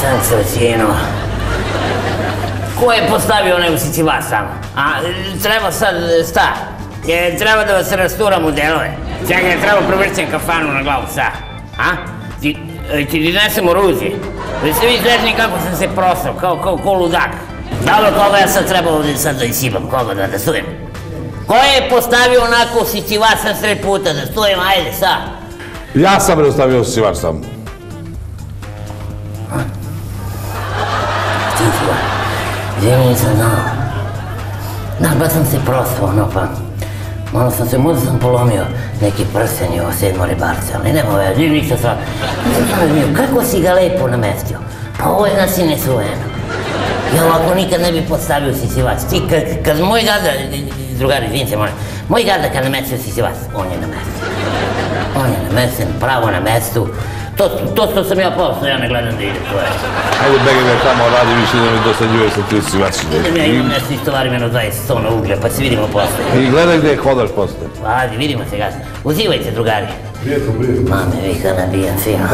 Sam Srećino. Ko je postavio onaj u Sicivac tamo? A treba sad šta? Treba da vas rasturam u delove. Čekaj, treba provrćem kafanu na glavu, šta? A? Ti donesem oružje. Vi ste vi zvežni kako sam se prosao, kao ludak. Dobro, koga ja sad treba ovdje sad da isibam, koga da stujem? Ko je postavio onako u Sicivac na sred puta da stujem, ajde, šta? Ja sam preostavio u Sicivac tamo. Izvini, nisam znao. Da, baš sam se prospao, ono pa... Malo sam se, možda sam polomio neki prsten i ovo 7. ribarce, ali nema ove, ništa sva... Nisam sam razumio, kako si ga lepo namestio? Pa ovo je nas i nesuveno. Ja ovako nikad ne bi postavio Sisivac. Ti, kad moj gada, drugari, izvinite, molim, moj gada kad namestio Sisivac, on je namestio. On je namesten, pravo na mestu. To što sam ja pao, što ja ne gledam da ide, to je. Ajde, begaj me tamo, radi više da mi dosađuje sa ti Sisivačine. Idem ja imam nešto istovari meno 20 tona uglja, pa se vidimo posle. I gledaj gde hodaš posle. Ajde, vidimo se gazda. Uzivajte, drugari. Prijetno. Mame, vi ga nabijam fino.